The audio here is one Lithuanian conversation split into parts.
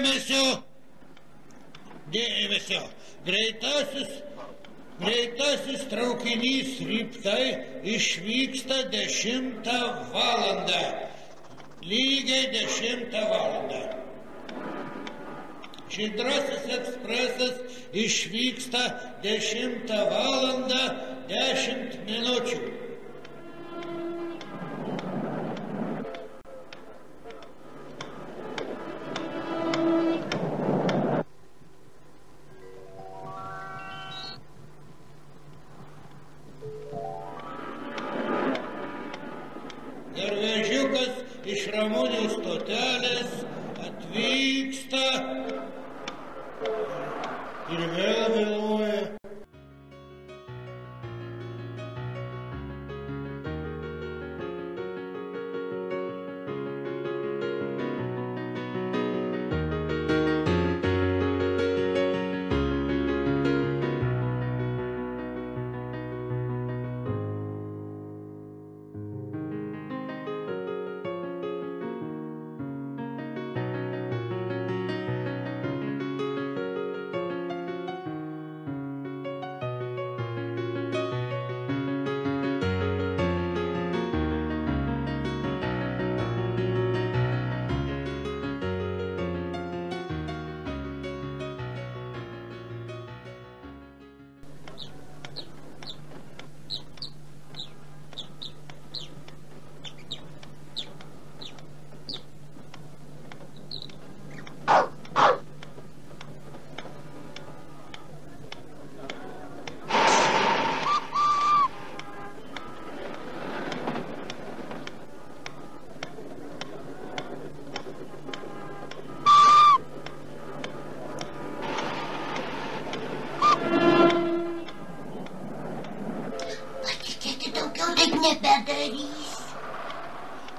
Dėmesio. Dėmesio. Greitasis traukinys Ryptai išvyksta 10 valandą. Lygiai 10 valandą. Šydrasis ekspresas išvyksta 10 valandą 10 minučių. Garvežiukas iš Ramunių stotelės atvyksta ir vėl vėluoja.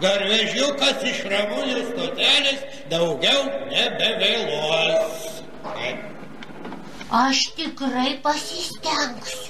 Garvežiukas iš Ramunių stotelės daugiau nebevėluos. Aš tikrai pasistengsiu.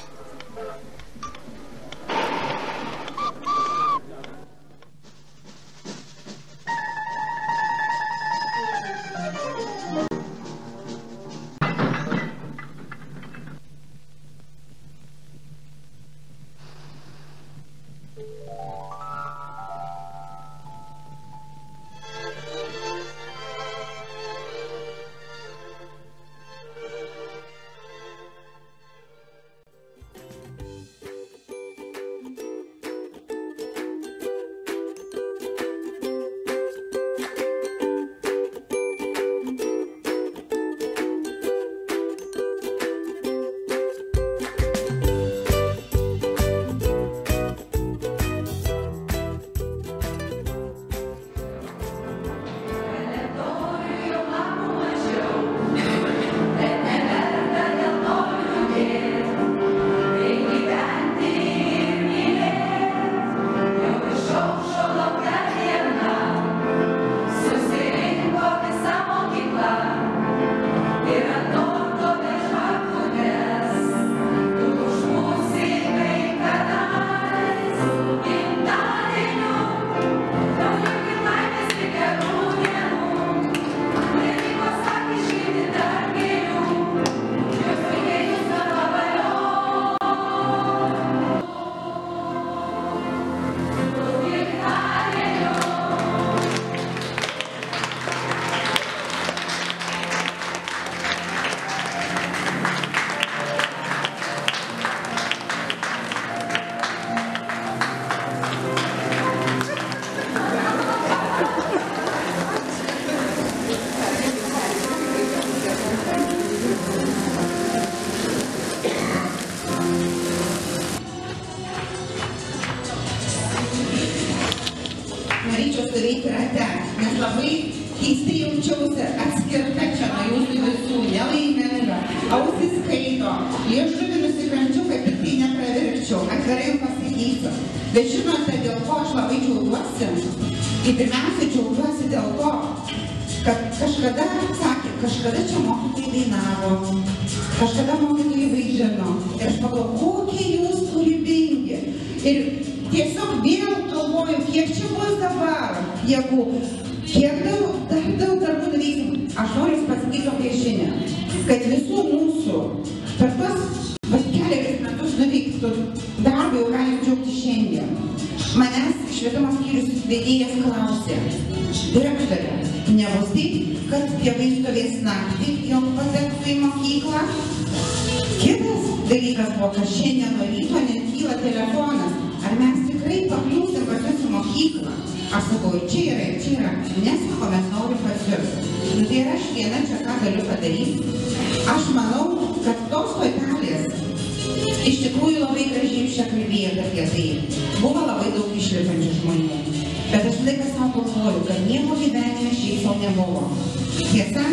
Norėčiau stovėti rate, nes labai keistai jaučiausi atskirta čia nuo jūsų visų, nelaiminga, ausis skaito, liežuvį nusikramčiau, kad tik tai nepravirkčiau, atvirai jums pasakysiu. Bet žinote, dėl ko aš labai džiaugiuosi? Ir pirmiausia, džiaugiuosi dėl to, kad kažkada, sakė, kažkada čia mokytojai dainavo, kažkada mokytojai vaidino. Ir aš pagalvoju, kokie jūs kūrybingi. Ir tiesiog vėl galvoju, kiek čia bus dabar, jeigu Kiek dar daug darbų nuveiksim. Aš noriu pasakyti tokią žinią, kad visų mūsų per tuos keliarius metus nuveiktų darbą jau galim džiaugti šiandien. Manęs švietimo skyrius vedėjas klausė, direktorė, nebus taip, kad tėvai stovės naktį, jog patektų į mokyklą? Kitas dalykas buvo, kad šiandien nuo ryto nekyla telefonas. Ar mes tikrai pakliūsim pas jus į mokyklą? Aš sakau, čia yra. Nesako, mes norim pas jus. Nu tai ir aš viena čia ką galiu padaryti. Aš manau, kad tos stotelės iš tikrųjų labai gražiai čia kalbėjo apie tai. Buvo labai daug išlipančių žmonių. Bet aš laiką savo galvoju, kad nieko gyvenime šiaip sau nebuvo. Tiesa,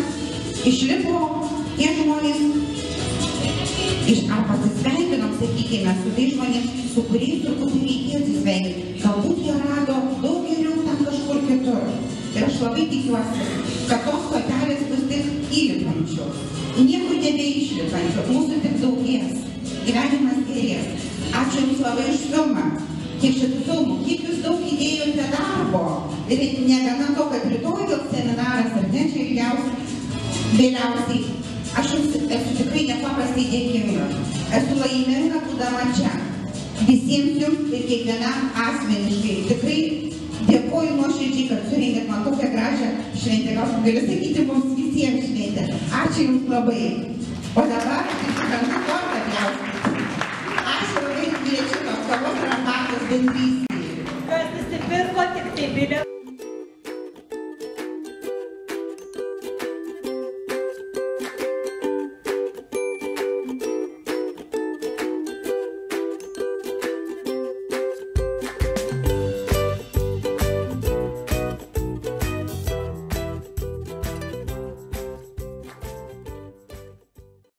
išlipo tie žmonės, ar pasisveikinom, sakykime, su tai žmonėms, su kuriais truputį reikėjo atsisveikinti. Galbūt jie rado daug geriau tam kažkur kitur. Ir aš labai tikiuosi, kad tos stotelės bus tik įlipančių. Niekur nebeišlipančių, mūsų tik daugės. Gyvenimas gerės. Ačiū Jums labai už filmą. Tiek šitų filmų, kiek Jūs daug įdėjote darbo. Ir negana to, kad rytoj vėl seminaras, ar ne, čia vėliausiai. Aš Jums esu tikrai nepaprastai dėkinga. Esu laiminga, būdama čia. Visiems Jums ir kiekvienam asmeniškai. Tikrai dėkoju nuoširdžiai, kad surengėt man tokią gražią šventę. Gal galiu sakyti mums visiems šventę. Ačiū Jums labai. O dabar, suprantu, kortą vėl. Ačiū labai kviečiu tos kavos ir arbatos bendrystėje. Kas nusipirko tik tai bilietų.